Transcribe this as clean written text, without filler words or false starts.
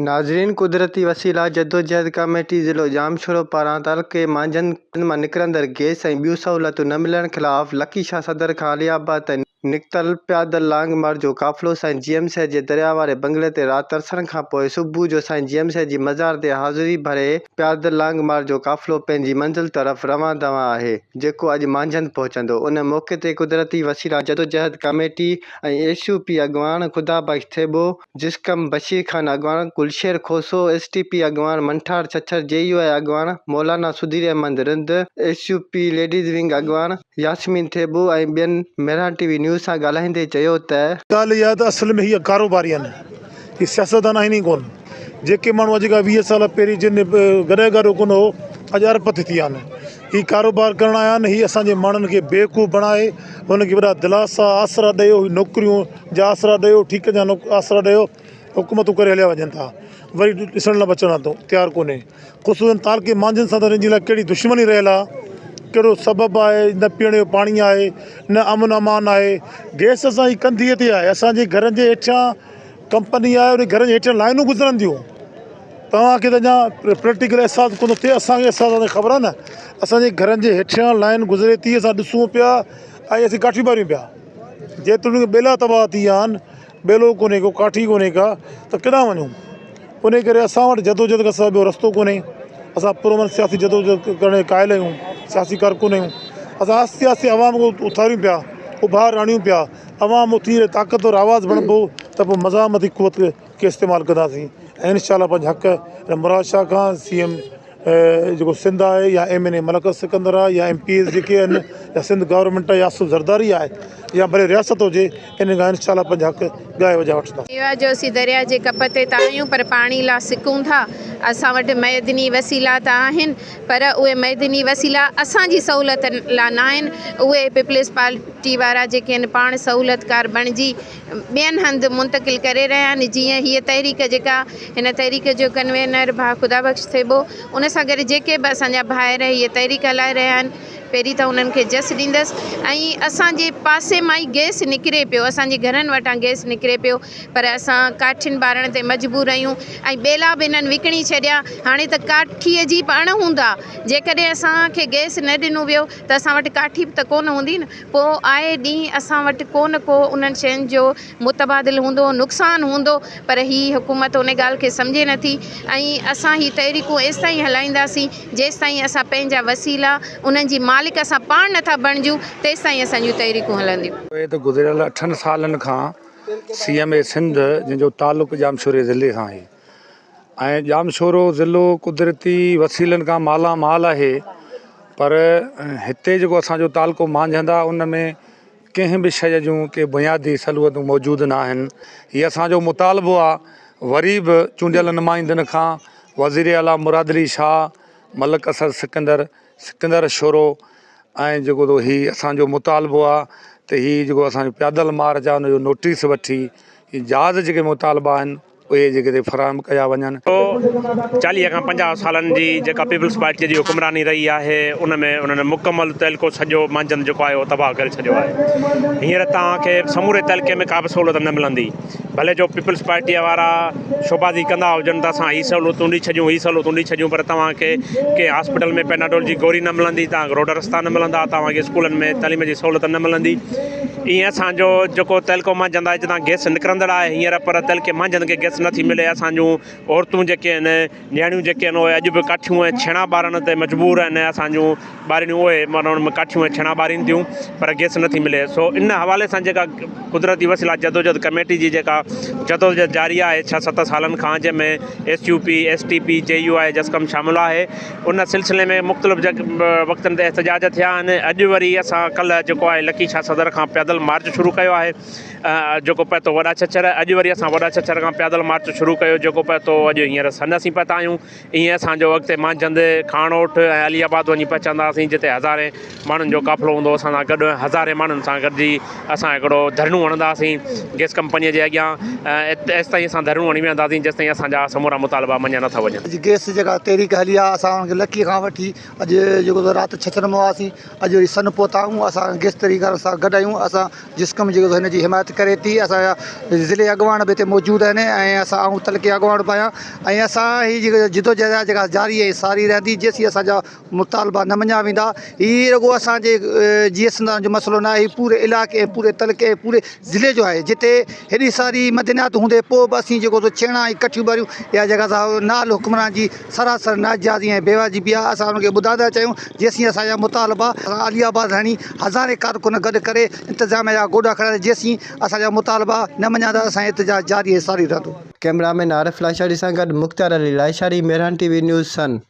नाज़रीन, कुदरती वसीला जदोजहद कमेटी ज़िलो जामशोरो पारां तलके मांझंद मां निकिरंदड़ गैस ऐं ॿियूं सहूलियतूं न मिलण ख़िलाफ़ लकी शाह सदर खां अलियाबाद ताईं निकितल प्यादल लांग मार्च जो काफ़िलो साईं जीएमसी जे दरिया वारे बंगले ते राति तरसण खां पोइ सुबुह जो साईं जीएमसी जी मज़ार ते हाज़िरी भरे प्यादल लांग मार्च जो काफ़िलो पंहिंजी मंज़िल तरफ़ रवां दवां आहे, जेको अॼु मांझंद पहुचंदो। उन मौक़े ते कुदरती वसीला जदोजहद कमेटी ऐं SUP अॻवान ख़ुदा बख़्श थेबो, जिस्कम बशीर ख़ान अॻवान, गुलशेर खोसो, STP अॻवान मंठार छछर, JUI अॻवान मौलाना Sudhir Ahmed Rind, SUP ladies wing अॻवान यास्मीन थेबो ऐं ॿियनि मेरहन TV न्यूज़ सां ॻाल्हाईंदे चयो त ॻाल्हि इहा त असल में हीअ कारोबारी आहिनि, हीअ सियासतदान आहिनि ई कोन। जेके माण्हू अॼु खां 20 साल पहिरीं जिन गॾे गॾो कोन हो, अॼु अरपत थी विया आहिनि। हीअ कारोबार करण आया आहिनि, हीअ असांजे माण्हुनि खे बेवकूफ़ बणाए हुनखे वॾा दिलासा आसरा ॾियो, नौकरियूं जा आसरा ॾियो, ठीक जा आसरा ॾियो, हुकूमतूं करे हलिया वञनि था, वरी ॾिसण लाइ बचण लाइ तयारु कोन्हे। ख़ुशूसन तालके मांझनि सां त हिन जे लाइ कहिड़ी दुश्मनी रहियल आहे, कहिड़ो सबबु आहे, न पीअण जो पाणी आहे, न अमन अमान आहे। गैस असांजी कंधीअ ते आहे, असांजे घरनि जे हेठां कंपनी आहे, उन घरनि जे हेठां लाइनूं गुज़रनि थियूं। तव्हांखे त अञा प्रैक्टिकल अहसासु कोन थिए, असांखे अहसासु ख़बर आहे न। असांजे घरनि जे हेठां लाइन गुज़रे थी, असां ॾिसूं पिया ऐं असीं काठियूं ॿारियूं पिया। जेतिरियूं ॿेला तबाह थी विया आहिनि, ॿेलो कोन्हे को, काठी कोन्हे का, त केॾांहुं वञूं? उन करे असां वटि जदोजहद खां सवाइ ॿियो रस्तो कोन्हे। असां पुरमन सियासी जदोजहद करण जे क़ाइल आहियूं, सियासी कारकुन आहियूं। असां आस्ते आस्ते आवाम को उथारियूं पिया, उभार आणियूं पिया। अवाम उथी ताक़तवर आवाज़ु बणिबो त पोइ मज़ामती क़ुवत खे इस्तेमालु कंदासीं ऐं इनशाअल्लाह पंहिंजा हक़ मुराद शाह खां CM जेको सिंध आहे, या MNA मलक सिकंदर आहे, या MPs जेके आहिनि, या सिंध गवर्नमेंट आहे, या ज़रदारी आहे, या भले रियासत हुजे, इन खां इनशाअल्लाह पंहिंजा हक़ ॻाए वॼा वठंदा। शेवा जो असीं दरिया जे कप ते त आहियूं, पर पाणी लाइ सिकूं था। असां वटि मैदनी वसीला त आहिनि, पर उहे मैदनी वसीला असांजी सहूलियत लाइ न आहिनि। उहे पीपल्स पार्टी वारा जेके आहिनि, पाण सहूलियतकार बणिजी ॿियनि हंधि मुंतक़िल करे रहिया आहिनि। जीअं हीअ तहरीक जेका, हिन तहरीक जो कन्वेनर भाउ ख़ुदा बख़्श थेबो, उन सां गॾु जेके बि असांजा भाइर हीअ तहरीक हलाए रहिया आहिनि, पहिरीं त उन्हनि खे जस ॾींदसि। ऐं असांजे पासे मां ई गैस निकिरे पियो, असांजे घरनि वटां गैस निकिरे पियो, पर असां काठियुनि ॿारण ते मजबूर आहियूं ऐं ॿेला बि इन्हनि विकिणी छॾिया। हाणे त काठीअ जी बि अण हूंदा, जेकॾहिं असांखे गैस न ॾिनो वियो त असां वटि काठी बि त कोन हूंदी न। पोइ आए ॾींहुं असां वटि को न को उन्हनि शयुनि जो मुतबादिल हूंदो, नुक़सानु हूंदो, पर हीअ हुकूमत उन ॻाल्हि खे सम्झे नथी। ऐं असां हीअ तहरीकूं एसि ताईं हलाईंदासीं जेसि ताईं असां पंहिंजा वसीला उन्हनि जी मालिक असां पाण नथा बणिजूं, तेसि ताईं असांजूं तहरीकूं हलंदियूं। त गुज़िरियल 8 सालनि खां CMA सिंध जंहिंजो तालुक़ु जामशोरे ज़िले सां आहे, ऐं जामशोरो ज़िलो कुदरती वसीलनि खां मालामाल आहे, पर हिते जेको असांजो तालुक़ो मांझंद आहे, उन में कंहिं बि शइ जूं के बुनियादी सहूलियतूं मौजूदु न आहिनि। हीअ असांजो मुतालबो आहे, वरी बि चूंडियल नुमाइंदनि खां, वज़ीर आला मुराद अली शाह, मलक असद सिकंदर शोरो, ऐं जेको थो हीउ असांजो मुतालबो आहे त हीउ जेको असांजो प्यादल मार्च आहे, उनजो नोटिस वठी हीअ जहाज़ जेके मुतालबा आहिनि उहे जेके फराहम कया वञनि। 40 खां 50 सालनि जी जेका पीपल्स पार्टीअ जी हुकुमरानी रही आहे, उन में उन्हनि मुकमल तहलको सॼो मांझंद जेको आहे उहो तबाह करे छॾियो आहे। हींअर तव्हांखे समूरे तहलके में का बि सहूलियत न मिलंदी। भले जो पीपल्स पार्टीअ वारा शोबाज़ी कंदा हुजनि त असां हीअ सहूलियतूं ॾेई छॾियूं, हीअ सहूलियतूं ॾेई छॾियूं, पर तव्हांखे कंहिं हॉस्पिटल में पेनाडोल जी गोरी न मिलंदी, तव्हांखे रोड रस्ता न मिलंदा, तव्हांखे स्कूलनि में तइलीम जी सहूलियत न मिलंदी। ईअं असांजो जेको तहलको मांझंद आहे, जितां गैस निकिरंदड़ आहे हींअर, पर तहलके मांझंद खे गैस नथी मिले। असांजूं औरतूं जेके आहिनि, नियाणियूं जेके आहिनि, उहे अॼु बि काठियूं ऐं छेणा ॿारण ते मजबूर आहिनि। असांजूं ॿारियूं उहे माना उन में काठियूं ऐं छेणा ॿारीनि थियूं, पर गैस नथी मिले। सो इन हवाले सां जेका कुदरती वसीला जदोजहद कमेटी जी जेका जदोजहद जारी आहे 6-7 सालनि खां, जंहिंमें SUP, STP, JUI जस्कम शामिलु आहे, उन सिलसिले में मुख़्तलिफ़ वक़्तनि ते एहतजाज थिया आहिनि। अॼु वरी असां कल्ह जेको आहे लकी शाह सदर खां पैदल मार्च शुरू कयो आहे, जेको पए थो वॾा छछर। अॼु वरी असां वॾा छछर खां पैदल मार्च शुरू कयो, जेको पए थो अॼु हींअर संदसि पता आहियूं। ईअं असांजो अॻिते मांझंद, खाणोठ ऐं अलियाबाद वञी पहुचंदासीं, जिते हज़ारे माण्हुनि जो काफ़िलो हूंदो। असां सां गॾु हज़ारे माण्हुनि सां गॾिजी असां हिकिड़ो धरणू हणंदासीं गैस कंपनीअ जे अॻियां। एसि ताईं असां धरणू हणी वेंदासीं जेसि ताईं असांजा समूरा मुतालबा मञा नथा वञनि। गैस जेका तहरीक हली आहे, असां हुनखे लकी खां वठी अॼु जेको राति छछर में हुआसीं, अॼु वरी सन पहुता आहियूं। असां गैस तरीक़े सां गॾु आहियूं। असां सां जिस कम जेको हिन जी हिमायत करे थी। असांजा ज़िले अॻवान बि हिते मौजूदु आहिनि ऐं असां आऊं तलके अॻवान बि आहियां ऐं असां ही जेका जिदोजहद आहे जेका जारी आहे सारी रहंदी जेसीं असांजा मुतालबा न मञा वेंदा। हीअ रुॻो असांजे GS जो मसइलो न आहे, हीउ पूरे इलाइक़े पूरे तलके पूरे ज़िले जो आहे जिते हेॾी सारी मदनियात हूंदे पोइ बि असीं जेको छेणा ऐं कठियूं ॿारियूं इहा जॻह सां नाल हुक्मरान जी सरासर नाजाइज़ी ऐं बेवाजिबी आहे। असां हुनखे ॿुधाईंदा चाहियूं जेसीं असांजा मुतालबा आलियाबाद हणी हज़ारे कारकुन गॾु करे इंतिज़ाम जा गोॾा खणा जेसीं असांजा मुतालबा न मञांदा असांजो एहतजाज जारी ऐं सारी रहंदो। कैमरामैन आरिफ लाशारी सां गॾु मुख़्तार अली लाशारी, मेरहन TV न्यूज़ सन।